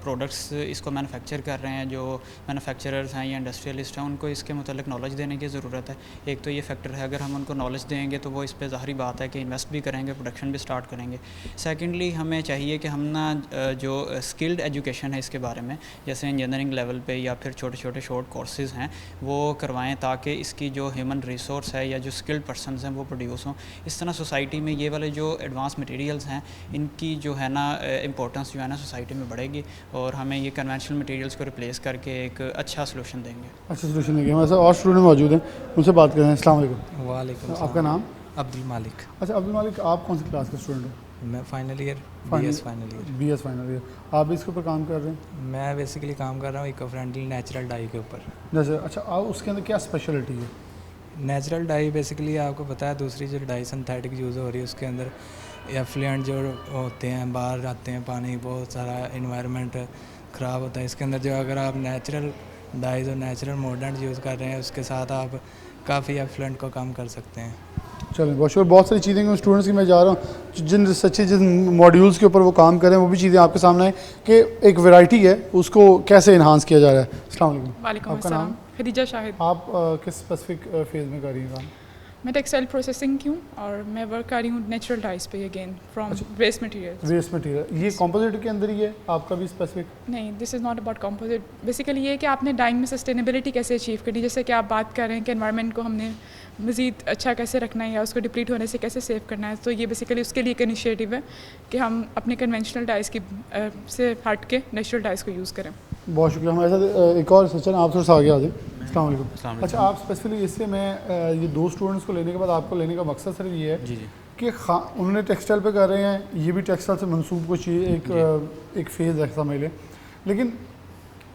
प्रोडक्ट्स इसको मैन्युफैक्चर कर रहे हैं, जो मैन्युफैक्चरर्स हैं या इंडस्ट्रियलिस्ट हैं, उनको इसके मतलब नॉलेज देने की ज़रूरत है। एक तो ये फैक्टर है, अगर हम उनको नॉलेज देंगे तो वो इस पर ज़ाहरी बात है कि इन्वेस्ट भी करेंगे, प्रोडक्शन भी स्टार्ट करेंगे। सेकेंडली हमें चाहिए कि हम ना जो स्किल्ड एजुकेशन है इसके बारे में, जैसे इंजीनियरिंग लेवल पे या फिर छोटे छोटे शॉर्ट कोर्सेज़ हैं वो करवाएं, ताकि इसकी जो ह्यूमन रिसोर्स है या जो स्किल्ड पर्सनस हैं वो प्रोड्यूस हों। इस तरह सोसाइटी में ये वाले जो एडवांस मटेरियल्स हैं इनकी जो है ना इम्पोर्टेंस जो है ना सोसाइटी में बढ़ेगी, और हमें ये कन्वेंशनल मटेरियल्स को रिप्लेस करके एक अच्छा सोल्यूशन देंगे। अच्छा सोल्यूशन देंगे। हमारे साथ और स्टूडेंट मौजूद हैं, उनसे बात करें। अस्सलाम वालेकुम। वालेकुम आपका नाम? अब्दुल मालिक। अच्छा अब्दुल मालिक, आप कौन सी क्लास के स्टूडेंट हो? मैं final year Final- BS final year. BS final year. आप भी इसके ऊपर काम कर रहे हैं? मैं बेसिकली काम कर रहा हूँ इको फ्रेंडली नेचुरल डाई के ऊपर। जैसे अच्छा, आप उसके अंदर क्या स्पेशलिटी है? नेचुरल डाई बेसिकली आपको पता है, दूसरी जो डाई सिंथेटिक यूज़ हो रही है उसके अंदर एफ्लुएंट जो होते हैं बाहर आते हैं, पानी, बहुत सारा इन्वायरमेंट ख़राब होता है। इसके अंदर जो अगर आप नेचुरल डाइज और नेचुरल मोडेंट यूज़ कर रहे हैं उसके साथ आप काफ़ी एफ्लुएंट को कम कर सकते हैं। चलें बहुत शुक्र। बहुत सारी चीज़ें स्टूडेंट्स की मैं जा रहा हूँ जिन रिसर्चेज जिन मॉड्यूल्स के ऊपर वो काम करें, वो भी चीज़ें आपके सामने आए कि एक वैरायटी है उसको कैसे इन्हांस किया जा रहा है। अस्सलाम वालेकुम। वालेकुम आपका अस्सलाम। नाम? खदीजा शाहिद। आप किस स्पेसिफिक फेज़ में कर रही हैं काम? मैं टेक्सटाइल प्रोसेसिंग की हूँ और मैं वर्क कर रही हूँ नेचुरल डाइस पे, again from waste material. Waste material, ये कंपोजिट के अंदर ही है आपका भी स्पेसिफिक? नहीं, this is not about composite. Basically ये है कि आपने डाइंग में सस्टेनेबिलिटी कैसे अचीव करनी है, जैसे कि आप बात कर रहे हैं कि एनवायरनमेंट को हमने मज़ीद अच्छा कैसे रखना है या उसको डिप्लीट होने से कैसे सेव करना है। तो ये बेसिकली उसके लिए एक इनिशिएटिव है कि हम अपने कन्वेंशनल डाइस की से हट के नेचुरल डाइस को यूज़ करें। बहुत शुक्रिया। हमारे साथ एक और सचिन, आप थोड़ा सा आगे आ जाए। अस्सलाम वालेकुम। अच्छा, आप स्पेसिफिकली इससे मैं ये दो स्टूडेंट्स को लेने के बाद आपको लेने का मकसद सिर्फ ये है कि उन्होंने टेक्सटाइल पे कर रहे हैं, ये भी टेक्सटाइल से मंसूब को चाहिए एक फेज़ ऐसा मिले, लेकिन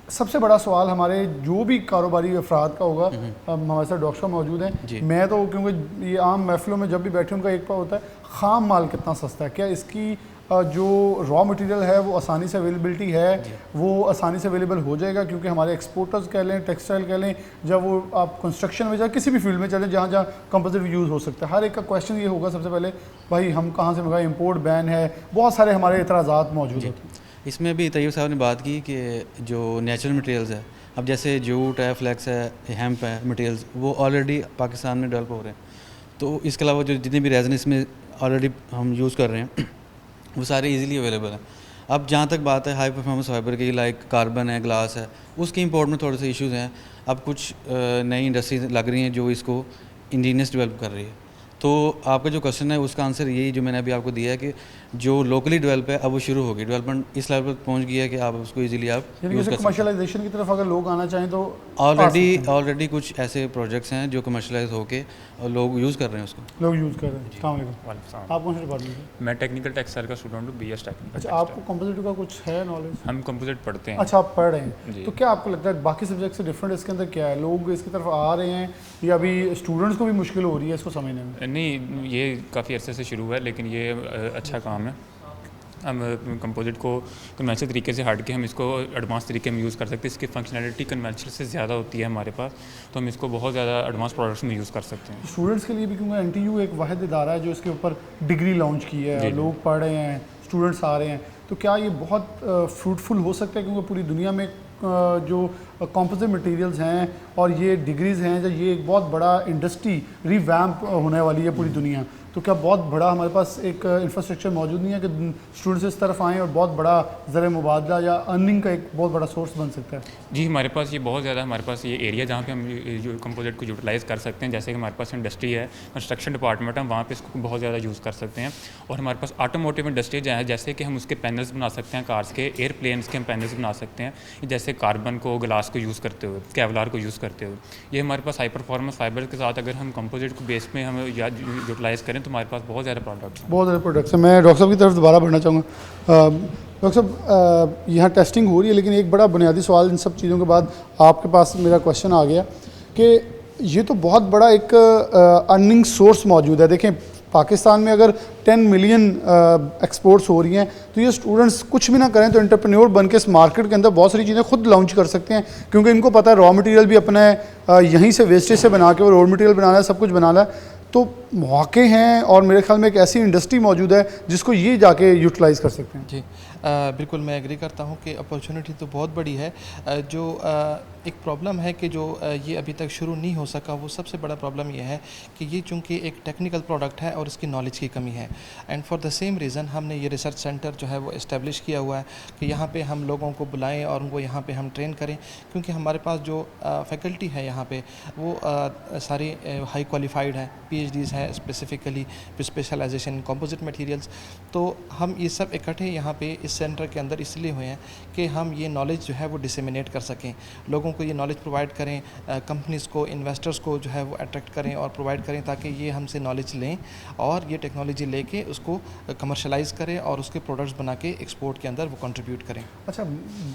सबसे बड़ा सवाल हमारे जो भी कारोबारी अफराद का होगा, हमारे साथ डॉक्टर साहब मौजूद हैं। मैं तो क्योंकि ये आम महफिलों में जब भी बैठे उनका एक पास होता है, ख़ाम माल कितना सस्ता है, क्या इसकी जो रॉ मटेरियल है वो आसानी से अवेलेबिलिटी है, वो आसानी से अवेलेबल हो जाएगा? क्योंकि हमारे एक्सपोर्टर्स कह लें, टेक्सटाइल कह लें, जब वो आप कंस्ट्रक्शन में जाए किसी भी फील्ड में चलें जहाँ जहाँ कंपोजिट यूज़ हो सकता है, हर एक का क्वेश्चन ये होगा सबसे पहले, भाई हम कहाँ से मंगाएं, इंपोर्ट बैन है, बहुत सारे हमारे एतराज़ात मौजूद होते हैं। इसमें भी तैयब साहब ने बात की कि जो नेचुरल मटेरियल्स है, अब जैसे जूट है, फ्लैक्स है, हेम्प है, मटेरियल्स वो ऑलरेडी पाकिस्तान में डेवलप हो रहे हैं। तो इसके अलावा जो जितने भी रेजन इसमें ऑलरेडी हम यूज़ कर रहे हैं वो सारे इजीली अवेलेबल हैं। अब जहाँ तक बात है हाई परफॉर्मेंस फाइबर की, लाइक कार्बन है, ग्लास है, उसके इंपोर्ट में थोड़े से इश्यूज़ हैं। अब कुछ नई इंडस्ट्रीज लग रही हैं जो इसको इंजीनियस डेवलप कर रही है। तो आपका जो क्वेश्चन है उसका आंसर यही जो मैंने अभी आपको दिया है कि जो लोकली डेवलप है अब वो शुरू होगी, डेवलपमेंट इस लेवल पर पहुंच गई है कि आप उसको इजीली आप यूज़ कर सकते हैं। कमर्शलाइजेशन की तरफ अगर लोग आना चाहें तो ऑलरेडी कुछ ऐसे प्रोजेक्ट्स हैं जो कमर्शलाइज होके और लोग यूज़ कर रहे हैं उसको, लोग यूज़ कर रहे हैं। अस्सलाम वालेकुम। आप कौन से डिपार्टमेंट से? मैं टेक्निकल टेक्सटाइल का स्टूडेंट हूँ, BS टेक्निकल। अच्छा, आपको कंपोजिट का कुछ है नॉलेज? हम कंपोजिट पढ़ते हैं। अच्छा, आप पढ़ रहे हैं, तो क्या आपको लगता है बाकी सब्जेक्ट से डिफरेंट इसके अंदर क्या है? लोग इसकी तरफ आ रहे हैं या अभी स्टूडेंट्स को भी मुश्किल हो रही है इसको समझने में? नहीं, ये काफ़ी अरसे से शुरू है, लेकिन ये अच्छा काम है। हम कंपोजिट को कन्वेंशनल तरीके से हट के हम इसको एडवांस तरीके में यूज़ कर सकते हैं। इसकी फंक्शनैलिटी कन्वेंशनल से ज़्यादा होती है हमारे पास, तो हम इसको बहुत ज़्यादा एडवांस प्रोडक्ट्स में यूज़ कर सकते हैं। स्टूडेंट्स के लिए भी, क्योंकि NTU एक वाहिद इदारा है जो इसके ऊपर डिग्री लॉन्च की है, लोग पढ़ रहे हैं, स्टूडेंट्स आ रहे हैं, तो क्या ये बहुत फ्रूटफुल हो सकता है? क्योंकि पूरी दुनिया में जो कंपोजिट मटेरियल्स हैं और ये डिग्रीज़ हैं, जब ये एक बहुत बड़ा इंडस्ट्री रिवैम्प होने वाली है पूरी दुनिया, तो क्या बहुत बड़ा हमारे पास एक इंफ्रास्ट्रक्चर मौजूद नहीं है कि स्टूडेंट्स इस तरफ आएँ और बहुत बड़ा ज़र मुबादला या अर्निंग का एक बहुत बड़ा सोर्स बन सकता है? जी, हमारे पास ये बहुत ज़्यादा, हमारे पास ये एरिया जहाँ पे हम जो कंपोजिट को यूटिलाइज़ कर सकते हैं, जैसे कि हमारे पास इंडस्ट्री है, कंस्ट्रक्शन डिपार्टमेंट है, वहाँ पे इसको बहुत ज़्यादा यूज़ कर सकते हैं। और हमारे पास ऑटोमोटिव इंडस्ट्री है, जैसे कि हम उसके पैनल्स बना सकते हैं, कार्स के, एयरप्लेन्स के हम पैनल्स बना सकते हैं, जैसे कार्बन को, ग्लास को यूज़ करते हुए, केवलार को यूज़ करते हुए। ये हमारे पास हाई परफॉर्मेंस फाइबर के साथ अगर हम कंपोजिट को बेस में हम यूटिलाइज़ करें तो हमारे पास बहुत ज़्यादा बहुत सारे प्रोडक्ट्स हैं। मैं डॉक्टर साहब की तरफ दोबारा बढ़ना चाहूँगा। डॉक्टर साहब यहाँ टेस्टिंग हो रही है, लेकिन एक बड़ा बुनियादी सवाल इन सब चीज़ों के बाद आपके पास मेरा क्वेश्चन आ गया कि ये तो बहुत बड़ा एक अर्निंग सोर्स मौजूद है। देखें पाकिस्तान में अगर 10 मिलियन एक्सपोर्ट्स हो रही हैं तो ये स्टूडेंट्स कुछ भी ना करें तो एंटरप्रेन्योर बन के इस मार्केट के अंदर बहुत सारी चीज़ें खुद लॉन्च कर सकते हैं, क्योंकि इनको पता है रॉ मटेरियल भी अपना है, यहीं से वेस्टेज से बना के वो रॉ मटेरियल बनाना है, सब कुछ बनाना है। तो मौके हैं और मेरे ख्याल में एक ऐसी इंडस्ट्री मौजूद है जिसको ये जाके यूटिलाइज़ कर सकते हैं। जी बिल्कुल मैं एग्री करता हूँ कि अपॉर्चुनिटी तो बहुत बड़ी है। जो एक प्रॉब्लम है कि जो ये अभी तक शुरू नहीं हो सका, वो सबसे बड़ा प्रॉब्लम ये है कि ये चूँकि एक टेक्निकल प्रोडक्ट है और इसकी नॉलेज की कमी है। And for the same reason हमने ये रिसर्च सेंटर जो है वो इस्टेब्लिश किया हुआ है कि यहाँ पे हम लोगों को बुलाएं और उनको यहाँ पे हम ट्रेन करें, क्योंकि हमारे पास जो फैकल्टी है यहाँ पे वो सारी हाई क्वालिफाइड है, PhDs हैं specifically specialization in composite materials. तो हम ये सब इकट्ठे यहाँ पे इस सेंटर के अंदर इसलिए हुए हैं कि हम ये नॉलेज जो है वो डिसेमिनेट कर सकें, लोगों को ये नॉलेज प्रोवाइड करें, कंपनीज़ को, इन्वेस्टर्स को जो है वो अट्रैक्ट करें और प्रोवाइड करें, ताकि ये हमसे नॉलेज लें और ये टेक्नोलॉजी लेके उसको कमर्शलाइज़ करें और उसके प्रोडक्ट्स बना के एक्सपोर्ट के अंदर वो कंट्रीब्यूट करें। अच्छा,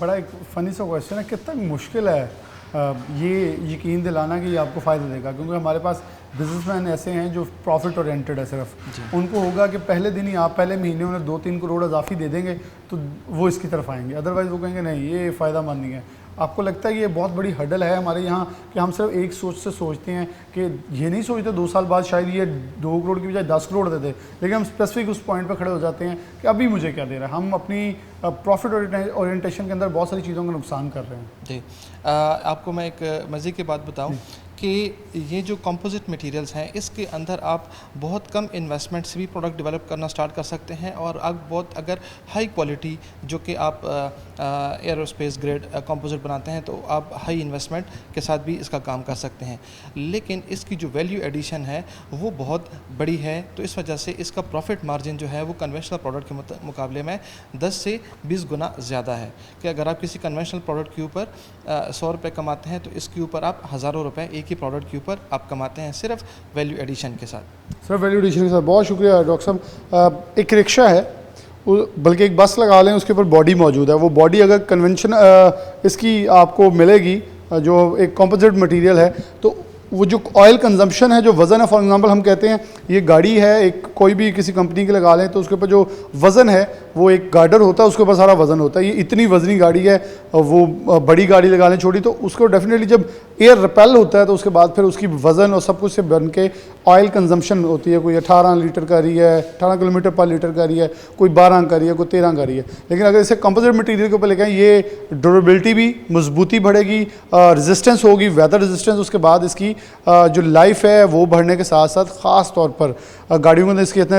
बड़ा एक फ़नी सा क्वेश्चन है, कितना मुश्किल है ये यकीन दिलाना कि ये आपको फ़ायदा देगा, क्योंकि हमारे पास बिजनेसमैन ऐसे हैं जो प्रॉफिट ओरिएंटेड है सिर्फ, उनको होगा कि पहले दिन ही आप पहले महीने उन्हें 2-3 करोड़ इजाफी दे देंगे तो वो इसकी तरफ आएंगे, अदरवाइज़ वो कहेंगे नहीं ये फ़ायदा मंद नहीं है। आपको लगता है कि ये बहुत बड़ी हडल है हमारे यहाँ कि हम सिर्फ एक सोच से सोचते हैं कि ये नहीं सोचते 2 साल बाद शायद ये 2 करोड़ की बजाय 10 करोड़ दे दे, लेकिन हम स्पेसिफिक उस पॉइंट पर खड़े हो जाते हैं कि अभी मुझे क्या दे रहा है। हम अपनी प्रॉफिट ओरिएंटेशन के अंदर बहुत सारी चीज़ों का नुकसान कर रहे हैं। जी आपको मैं एक मज़े की बात बताऊं कि ये जो कंपोजिट मटेरियल्स हैं इसके अंदर आप बहुत कम इन्वेस्टमेंट से भी प्रोडक्ट डेवलप करना स्टार्ट कर सकते हैं, और अब बहुत अगर हाई क्वालिटी जो कि आप एरोस्पेस ग्रेड कंपोजिट बनाते हैं तो आप हाई इन्वेस्टमेंट के साथ भी इसका काम कर सकते हैं, लेकिन इसकी जो वैल्यू एडिशन है वो बहुत बड़ी है। तो इस वजह से इसका प्रॉफिट मार्जिन जो है वो कन्वेंशनल प्रोडक्ट के मुकाबले में 10 से 20 गुना ज़्यादा है। कि अगर आप किसी कन्वेंशनल प्रोडक्ट के ऊपर 100 रुपये कमाते हैं तो इसके ऊपर आप हज़ारों रुपये एक ही प्रोडक्ट के ऊपर आप कमाते हैं, सिर्फ वैल्यू एडिशन के साथ। सिर्फ वैल्यू एडिशन के साथ। बहुत शुक्रिया डॉक्टर साहब। एक रिक्शा है, बल्कि एक बस लगा लें, उसके ऊपर बॉडी मौजूद है, वो बॉडी अगर कन्वेंशन इसकी आपको मिलेगी जो एक कंपोजिट मटेरियल है, तो वो जो ऑयल कंजम्पशन है, जो वज़न है, फॉर एग्जांपल हम कहते हैं ये गाड़ी है, एक कोई भी किसी कंपनी की लगा लें तो उसके ऊपर जो वज़न है वो एक गार्डर होता है, उसके ऊपर सारा वज़न होता है। ये इतनी वज़नी गाड़ी है, वो बड़ी गाड़ी लगा लें छोटी, तो उसको डेफिनेटली जब एयर रिपेल होता है तो उसके बाद फिर उसकी वज़न और सब कुछ से बन के ऑयल कंजम्पशन होती है। कोई 18 लीटर का रही है, 18 किलोमीटर पर लीटर का रही है, कोई 12 का रही है, कोई 13 का रही है। लेकिन अगर इसे कंपोजिट मटेरियल के ऊपर लेके आए, ये ड्यूरेबिलिटी भी, मजबूती बढ़ेगी, रेजिस्टेंस होगी, वेदर रेजिस्टेंस, उसके बाद इसकी जो लाइफ है वो बढ़ने के साथ साथ ख़ास तौर पर गाड़ियों के अंदर इसकी इतने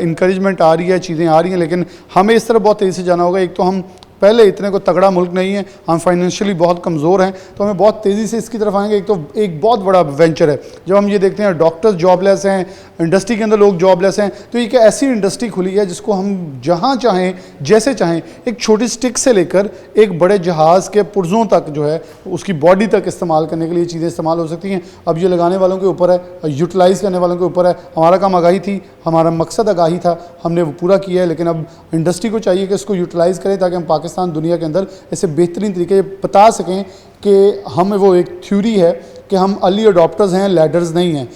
इंकरेजमेंट आ रही है, चीज़ें आ रही हैं, लेकिन हमें इस तरह बहुत तेज़ी से जाना होगा। एक तो हम पहले इतने को तगड़ा मुल्क नहीं है, हम फाइनेंशियली बहुत कमज़ोर हैं, तो हमें बहुत तेज़ी से इसकी तरफ आएंगे। एक तो एक बहुत बड़ा वेंचर है, जब हम ये देखते हैं डॉक्टर्स जॉबलेस हैं, इंडस्ट्री के अंदर लोग जॉबलेस हैं, तो एक ऐसी इंडस्ट्री खुली है जिसको हम जहाँ चाहें, जैसे चाहें, एक छोटी स्टिक से लेकर एक बड़े जहाज़ के पुर्जों तक जो है उसकी बॉडी तक इस्तेमाल करने के लिए चीज़ें इस्तेमाल हो सकती हैं। अब ये लगाने वालों के ऊपर है, यूटिलाइज़ करने वालों के ऊपर है। हमारा काम आगाही थी, हमारा मकसद आगाही था, हमने वो पूरा किया है, लेकिन अब इंडस्ट्री को चाहिए कि इसको यूटिलाइज़ करें ताकि हम पाकिस्तान दुनिया के अंदर ऐसे बेहतरीन तरीके बता सकें कि हम, वो एक थ्योरी है कि हम अर्ली अडॉप्टर्स हैं, लैडर्स नहीं हैं।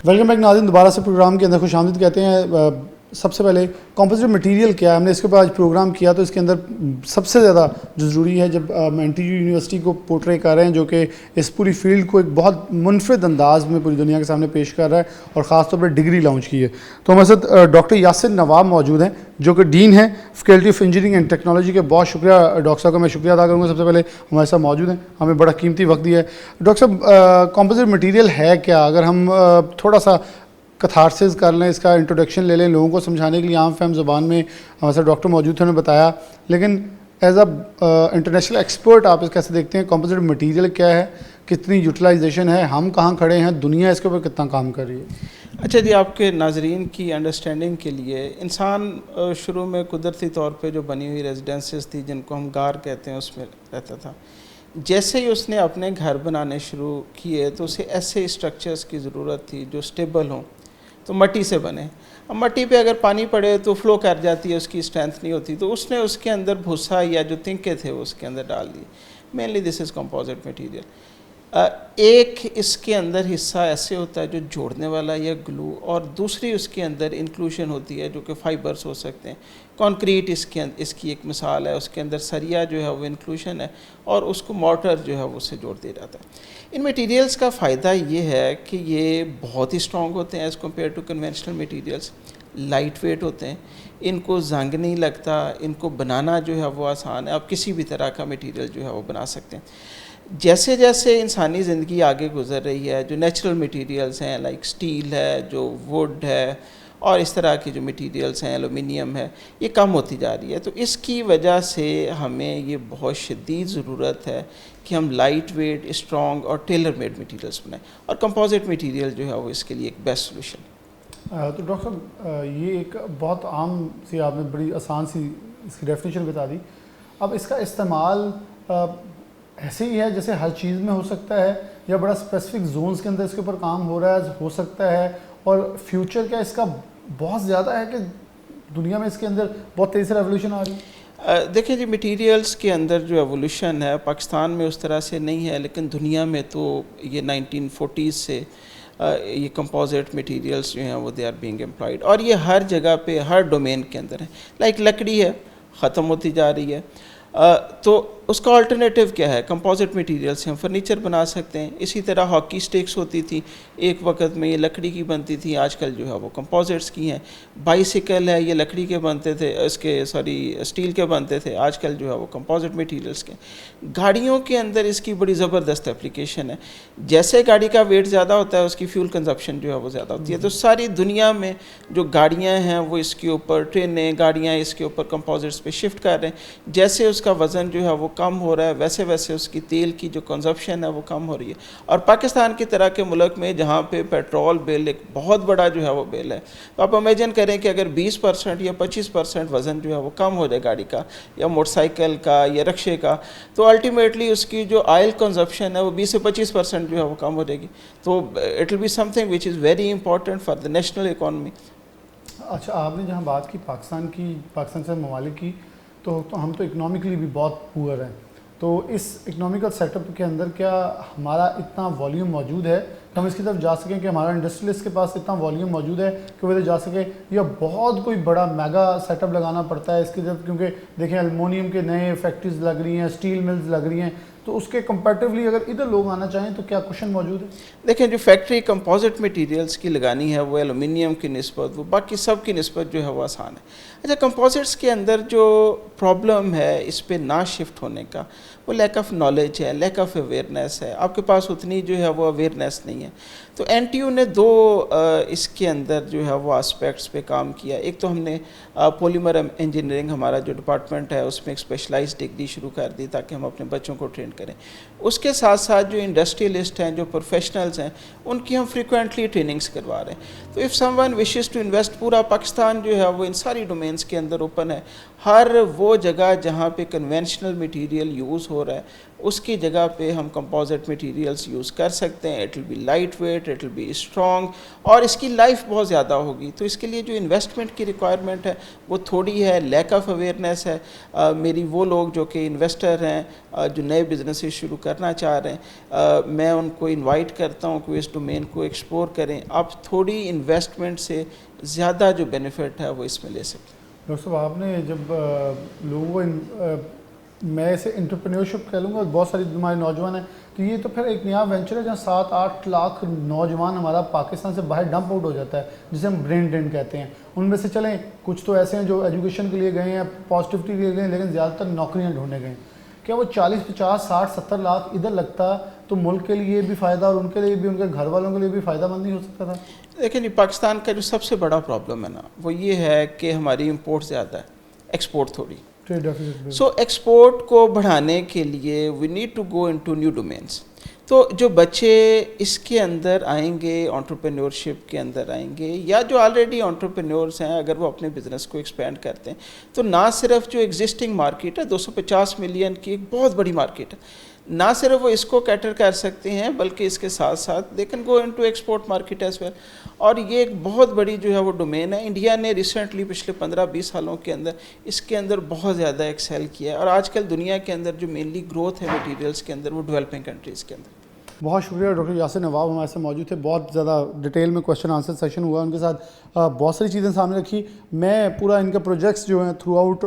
वेलकम बैक नाज़रीन, दोबारा से प्रोग्राम के अंदर खुशामदीद कहते हैं। सबसे पहले कंपोजिट मटेरियल क्या है, हमने इसके ऊपर आज प्रोग्राम किया, तो इसके अंदर सबसे ज़्यादा जो ज़रूरी है, जब हम NTU यूनिवर्सिटी को पोर्ट्रे कर रहे हैं जो कि इस पूरी फील्ड को एक बहुत मुनफरद अंदाज में पूरी दुनिया के सामने पेश कर रहा है और ख़ास तौर पर डिग्री लॉन्च की है, तो हमारे साथ डॉक्टर यासिर नवाब मौजूद हैं जो कि डीन है faculty of engineering and technology के। बहुत शुक्रिया डॉक्टर साहब का, मैं शुक्रिया अदा करूँगा। सबसे पहले हमारे साथ मौजूद हैं, हमें बड़ा कीमती वक्त दिया है। डॉक्टर साहब, कंपोजिट मटीरियल है क्या? अगर हम थोड़ा सा कथारसिस कर लें, इसका इंट्रोडक्शन ले लें लोगों को समझाने के लिए, आम फहम ज़बान में हमारे साथ डॉक्टर मौजूद थे, उन्होंने बताया, लेकिन एज अ इंटरनेशनल एक्सपर्ट आप इस कैसे देखते हैं? कंपोजिट मटेरियल क्या है, कितनी यूटिलाइजेशन है, हम कहाँ खड़े हैं, दुनिया इसके ऊपर कितना काम कर रही है? अच्छा जी, आपके नाजरीन की अंडरस्टैंडिंग के लिए, इंसान शुरू में कुदरती तौर पे जो बनी हुई रेजिडेंसेस थी जिनको हम गार कहते हैं उसमें रहता था, जैसे ही उसने अपने घर बनाने शुरू किए तो उसे ऐसे स्ट्रक्चर्स की ज़रूरत थी जो स्टेबल हों, तो मट्टी से बने। अब मट्टी पे अगर पानी पड़े तो फ्लो कर जाती है, उसकी स्ट्रेंथ नहीं होती, तो उसने उसके अंदर भूसा या जो तिनके थे वो उसके अंदर डाल दिए। Mainly this is composite material. एक इसके अंदर हिस्सा ऐसे होता है जो जोड़ने वाला या ग्लू, और दूसरी उसके अंदर इंक्लूशन होती है जो कि फाइबर्स हो सकते हैं। कंक्रीट इसकी एक मिसाल है, उसके अंदर सरिया जो है वो इंक्लूशन है और उसको मोर्टर जो है वो उससे जोड़ दिया जाता है। इन मटेरियल्स का फ़ायदा ये है कि ये बहुत ही स्ट्रॉन्ग होते हैं as compare to conventional materials, light weight होते हैं, इनको जंग नहीं लगता, इनको बनाना जो है वो आसान है, आप किसी भी तरह का मटेरियल जो है वो बना सकते हैं। जैसे जैसे इंसानी ज़िंदगी आगे गुजर रही है, जो नेचुरल मटेरियल्स हैं लाइक स्टील है, जो वुड है और इस तरह की जो मटेरियल्स हैं, एलुमिनियम है, ये कम होती जा रही है। तो इसकी वजह से हमें ये बहुत शदीद ज़रूरत है कि हम लाइट वेट, स्ट्रॉन्ग और टेलर मेड मटीरियल्स बनाएं, और कंपोजिट मटीरियल जो है वो इसके लिए एक बेस्ट सोल्यूशन। तो डॉक्टर साहब, ये एक बहुत आम सी, आपने बड़ी आसान सी इसकी डेफिनेशन बता दी। अब इसका इस्तेमाल ऐसे ही है जैसे हर चीज़ में हो सकता है, या बड़ा स्पेसिफिक जोन्स के अंदर इसके ऊपर काम हो रहा है, हो सकता है, और फ्यूचर क्या इसका बहुत ज़्यादा है कि दुनिया में इसके अंदर बहुत तेज़ी से रेवोल्यूशन आ रही है? देखिए जी, मटेरियल्स के अंदर जो एवोल्यूशन है पाकिस्तान में उस तरह से नहीं है, लेकिन दुनिया में तो ये 1940s से ये कंपोजिट मटेरियल्स जो हैं वो दे आर बीइंग एम्प्लॉयड, और ये हर जगह पे, हर डोमेन के अंदर है। लाइक लकड़ी है, ख़त्म होती जा रही है, तो उसका अल्टरनेटिव क्या है? कंपोजिट मटेरियल से हम फर्नीचर बना सकते हैं। इसी तरह हॉकी स्टिक्स होती थी, एक वक्त में ये लकड़ी की बनती थी, आजकल जो है वो कंपोजिट्स की हैं। बाइसिकल है, ये लकड़ी के बनते थे, स्टील के बनते थे, आजकल जो है वो कंपोजिट मटेरियल्स के। गाड़ियों के अंदर इसकी बड़ी ज़बरदस्त एप्लीकेशन है। जैसे गाड़ी का वेट ज़्यादा होता है, उसकी फ्यूल कंजप्शन जो है वो ज़्यादा होती है। तो सारी दुनिया में जो गाड़ियाँ हैं वो इसके ऊपर, ट्रेनें, गाड़ियाँ इसके ऊपर कंपोजिट्स पे शिफ्ट कर रहे हैं। जैसे उसका वज़न जो है वो कम हो रहा है, वैसे वैसे उसकी तेल की जो कंजप्शन है वो कम हो रही है। और पाकिस्तान की तरह के मुल्क में जहाँ पे पेट्रोल बिल एक बहुत बड़ा जो है वो बिल है, तो आप इमेजिन करें कि अगर 20% या 25% वज़न जो है वो कम हो जाए गाड़ी का या मोटरसाइकिल का या रिक्शे का, तो अल्टीमेटली उसकी जो ऑयल कंजप्शन है वो 20 से 25% जो है वो कम हो जाएगी। तो it will be something which is very important for the national economy. अच्छा, आपने जहाँ बात की पाकिस्तान से ममालिक की, तो हम तो इकनॉमिकली भी बहुत पुअर हैं। तो इस इकनॉमिकल सेटअप के अंदर क्या हमारा इतना वॉल्यूम मौजूद है कि हम इसकी तरफ जा सकें, कि हमारा इंडस्ट्रियलिस्ट के पास इतना वॉल्यूम मौजूद है कि वो इधर जा सके, या बहुत कोई बड़ा मेगा सेटअप लगाना पड़ता है इसकी तरफ? क्योंकि देखें, एल्युमिनियम के नए फैक्ट्रीज लग रही हैं, स्टील मिल्स लग रही हैं, तो उसके कंपैरेटिवली अगर इधर लोग आना चाहें तो क्या क्वेश्चन मौजूद है? देखें, जो फैक्ट्री कंपोजिट मटेरियल्स की लगानी है वो एलुमिनियम की निस्बत, वो बाकी सब की निस्बत जो है वो आसान है। अच्छा, कंपोजिट्स के अंदर जो प्रॉब्लम है इस पे ना शिफ्ट होने का, वो लैक ऑफ नॉलेज है, लैक ऑफ अवेयरनेस है। आपके पास उतनी जो है वो अवेयरनेस नहीं है। तो NTU ने दो इसके अंदर जो है वो एस्पेक्ट्स पे काम किया। एक तो हमने पॉलीमर इंजीनियरिंग, हमारा जो डिपार्टमेंट है उसमें एक स्पेशलाइज्ड डिग्री शुरू कर दी ताकि हम अपने बच्चों को ट्रेन करें। उसके साथ साथ जो इंडस्ट्रियलिस्ट हैं, जो प्रोफेशनल्स हैं, उनकी हम फ्रीक्वेंटली ट्रेनिंग्स करवा रहे हैं। तो if someone wishes to invest, पूरा पाकिस्तान जो है वो इन सारी डोमेन्स के अंदर ओपन है। हर वो जगह जहाँ पे कन्वेंशनल मटेरियल यूज़ हो रहा है उसकी जगह पे हम कंपोजिट मटेरियल्स यूज़ कर सकते हैं। It will be light weight, it will be strong, और इसकी लाइफ बहुत ज़्यादा होगी। तो इसके लिए जो इन्वेस्टमेंट की रिक्वायरमेंट है वो थोड़ी है, लैक ऑफ अवेयरनेस है। मेरी वो लोग जो कि इन्वेस्टर हैं, जो नए बिजनेसेस शुरू करना चाह रहे हैं, मैं उनको इनवाइट करता हूँ कि इस डोमेन को एक्सप्लोर करें। आप थोड़ी इन्वेस्टमेंट से ज़्यादा जो बेनिफिट है वो इसमें ले सकते हैं। डॉक्टर साहब, आपने जब लोगों को मैं इसे एंटरप्रेन्योरशिप कह लूँगा, बहुत सारी हमारे नौजवान हैं, तो ये तो फिर एक नया वेंचर है जहाँ 7-8 लाख नौजवान हमारा पाकिस्तान से बाहर डंप आउट हो जाता है, जिसे हम ब्रेन ड्रेन कहते हैं। उनमें से चलें कुछ तो ऐसे हैं जो एजुकेशन के लिए गए हैं, पॉजिटिविटी के लिए गए, लेकिन ज़्यादातर नौकरियाँ ढूंढने गए। क्या वो 40, 50, 60, 70 लाख इधर लगता तो मुल्क के लिए भी फ़ायदा और उनके लिए भी, उनके घर वालों के लिए भी फ़ायदेमंद नहीं हो सकता था? देखिए, पाकिस्तान का जो सबसे बड़ा प्रॉब्लम है ना, वो ये है कि हमारी इंपोर्ट ज़्यादा है, एक्सपोर्ट थोड़ी। Trade deficit. सो एक्सपोर्ट को बढ़ाने के लिए we need to go into new domains. तो जो बच्चे इसके अंदर आएंगे, एंटरप्रेन्योरशिप के अंदर आएंगे, या जो ऑलरेडी एंटरप्रेन्योर्स हैं, अगर वो अपने बिज़नेस को एक्सपेंड करते हैं, तो ना सिर्फ जो एग्जिस्टिंग मार्केट है 250 मिलियन की, एक बहुत बड़ी मार्केट है, ना सिर्फ वो इसको कैटर कर सकते हैं बल्कि इसके साथ साथ they can go into export market as well. और ये एक बहुत बड़ी जो है वो डोमेन है। इंडिया ने रिसेंटली पिछले 15-20 सालों के अंदर इसके अंदर बहुत ज़्यादा एक्सेल किया है और आजकल दुनिया के अंदर जो मेनली ग्रोथ है मटेरियल्स के अंदर वो डेवलपिंग कंट्रीज़ के अंदर। बहुत शुक्रिया डॉक्टर यासिर नवाब हमारे साथ मौजूद थे। बहुत ज़्यादा डिटेल में क्वेश्चन आंसर सेशन हुआ उनके साथ, बहुत सारी चीज़ें सामने रखी। मैं पूरा इनका प्रोजेक्ट्स जो हैं थ्रू आउट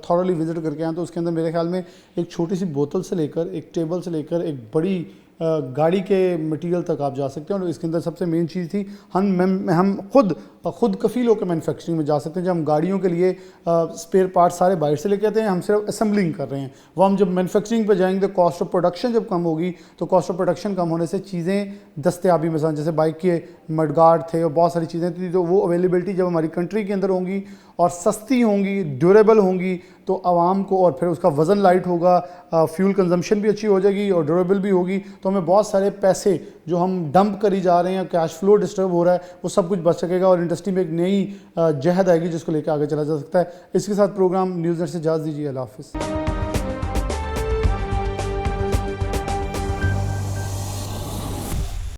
थॉरली विजिट करके आया, तो उसके अंदर मेरे ख्याल में एक छोटी सी बोतल से लेकर एक टेबल से लेकर एक बड़ी गाड़ी के मटेरियल तक आप जा सकते हैं। और इसके अंदर सबसे मेन चीज़ थी हम खुद कफ़ील होकर मैन्युफैक्चरिंग में जा सकते हैं। जब हम गाड़ियों के लिए स्पेयर पार्ट सारे बाहर से लेके आते हैं, हम सिर्फ असेंबलिंग कर रहे हैं। वो हम जब मैन्युफैक्चरिंग पे जाएंगे तो कॉस्ट ऑफ प्रोडक्शन जब कम होगी, तो कॉस्ट ऑफ प्रोडक्शन कम होने से चीज़ें दस्तयाबी में जैसे बाइक के मडगार्ड थे और बहुत सारी चीज़ें थी, तो वो अवेलेबिलिटी जब हमारी कंट्री के अंदर होंगी और सस्ती होंगी, ड्यूरेबल होंगी, तो आवाम को, और फिर उसका वज़न लाइट होगा, फ्यूल कंजम्पशन भी अच्छी हो जाएगी और ड्यूरेबल भी होगी, तो हमें बहुत सारे पैसे जो हम डंप करी जा रहे हैं, कैश फ्लो डिस्टर्ब हो रहा है, वो सब कुछ बच सकेगा और इंडस्ट्री में एक नई जहद आएगी जिसको लेकर आगे चला जा सकता है। इसके साथ प्रोग्राम न्यूज़ नेट से इजाज़त दीजिए। अल्लाह हाफ़िज़।